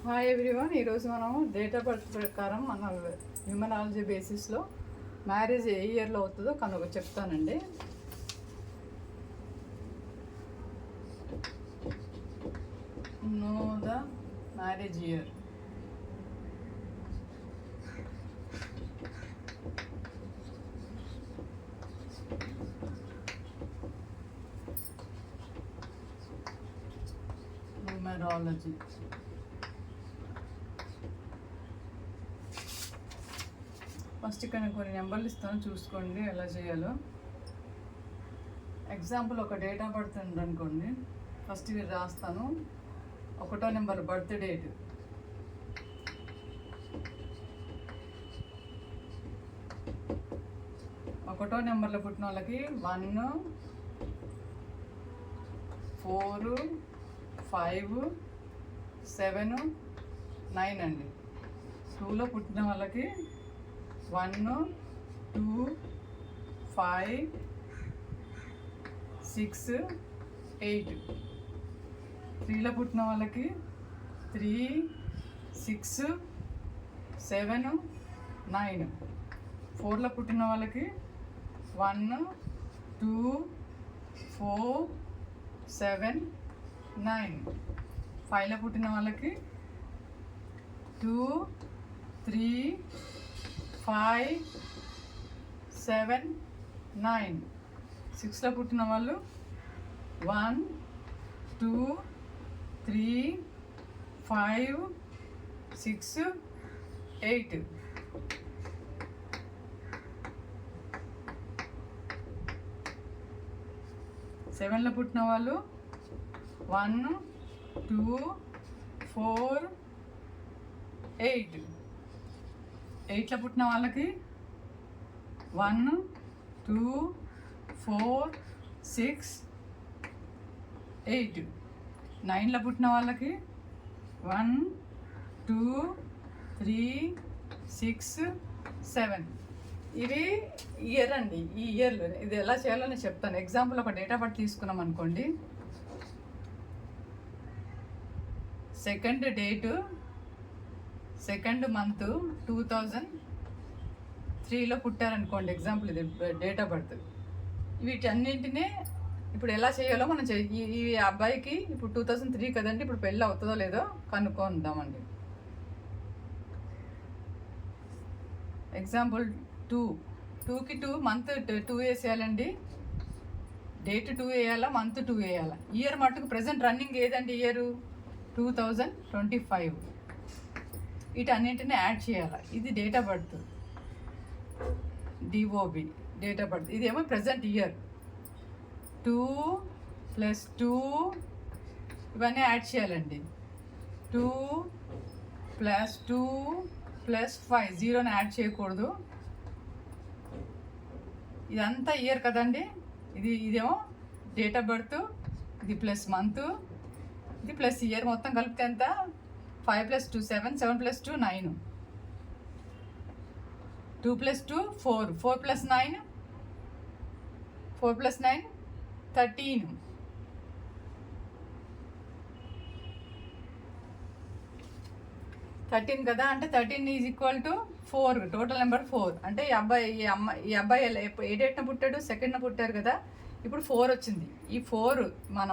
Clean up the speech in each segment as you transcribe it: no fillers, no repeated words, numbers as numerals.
Hi everyone. ఈరోజు మనం date of birth ప్రకారం మన న్యూమరాలజీ బేసిస్లో మ్యారేజ్ ఏ ఇయర్లో అవుతుందో చెప్తానండి. Know the marriage year. Numerology first ఇక్కడ కొన్ని నెంబర్లు ఇస్తాను, చూసుకోండి ఎలా చేయాలో. ఎగ్జాంపుల్ ఒక డేట్ ఆఫ్ బర్త్ ఉందనుకోండి, ఫస్ట్ ఇది రాస్తాను. 1వ నెంబర్ బర్త్ డేట్, ఒకటో నెంబర్లో పుట్టిన వాళ్ళకి 1, 4, 5, 7, 9 అండి. 2లో పుట్టిన వాళ్ళకి 1, 2, 5, 6, 8. 3లో పుట్టిన వాళ్ళకి 3, 6, 7, 9. 4లో పుట్టిన వాళ్ళకి 1, 2, 4, 7, 9. 5లో పుట్టిన వాళ్ళకి 2, 3, 5, 7, 9. 6లో పుట్టిన వాళ్ళు 1, 2, 3, 5, 6, 8. 7లో పుట్టిన వాళ్ళు 1, 2, 4, 8. 8లో పుట్టిన వాళ్ళకి 1, 2, 4, 6, 8. 9లో పుట్టిన వాళ్ళకి 1, 2, 3, 6, 7. ఇవి ఇయర్ అండి. ఈ ఇయర్లో ఇది ఎలా చేయాలో నేను చెప్తాను. ఎగ్జాంపుల్ ఒక డేట్ ఆఫ్ బర్త్ తీసుకున్నాం అనుకోండి. సెకండ్ డేటు, సెకండ్ మంత్ 2003లో పుట్టారనుకోండి. ఎగ్జాంపుల్ ఇది డేట్ ఆఫ్ బర్త్. వీటన్నింటినీ ఇప్పుడు ఎలా చేయాలో మనం ఈ అబ్బాయికి ఇప్పుడు 2003 కదండి, ఇప్పుడు పెళ్ళి అవుతుందో లేదో కనుక్కుందామండి. ఎగ్జాంపుల్ 2కి 2 మంత్ 2 వేసేయాలండి. డేట్ 2 వేయాలా, మంత్ 2 వేయాలా. ఇయర్ మటుకు ప్రజెంట్ రన్నింగ్ ఏదండి, ఇయర్ 2025. వీటన్నింటినీ యాడ్ చేయాలి. ఇది date of birth, DOB date of birth. ఇదేమో ప్రజెంట్ ఇయర్. 2 + 2 ఇవన్నీ యాడ్ చేయాలండి. 2 + 2 + 5, 0ని యాడ్ చేయకూడదు. ఇదంతా ఇయర్ కదండి. ఇదేమో డేట్ ఆఫ్ బర్త్, ఇది ప్లస్ మంత్, ఇది ప్లస్ ఇయర్. మొత్తం కలిపితే ఎంత? 5 + 2 7, 7 + 2 9, 2 + 2 4, 4 + 9 13. 13 కదా, అంటే 13 = 4. Total number 4. అంటే ఈ అబ్బాయి ఏ డేట్న పుట్టాడు? సెకండ్న పుట్టారు కదా. ఇప్పుడు 4 వచ్చింది. ఈ 4 మన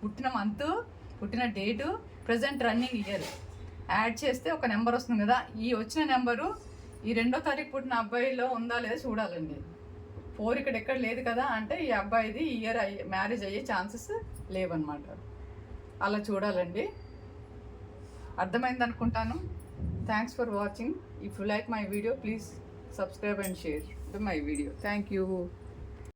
పుట్టిన మంత్, పుట్టిన date, present running year add చేస్తే ఒక నెంబర్ వస్తుంది కదా. ఈ వచ్చిన నెంబరు ఈ 2వ తారీఖు పుట్టిన అబ్బాయిలో ఉందా లేదా చూడాలండి. 4 ఇక్కడ ఎక్కడ లేదు కదా, అంటే ఈ అబ్బాయిది ఇయర్ మ్యారేజ్ అయ్యే ఛాన్సెస్ లేవన్నమాట. అలా చూడాలండి. అర్థమైంది అనుకుంటాను. Thanks for watching. If you like my video, please subscribe and share my video. Thank you.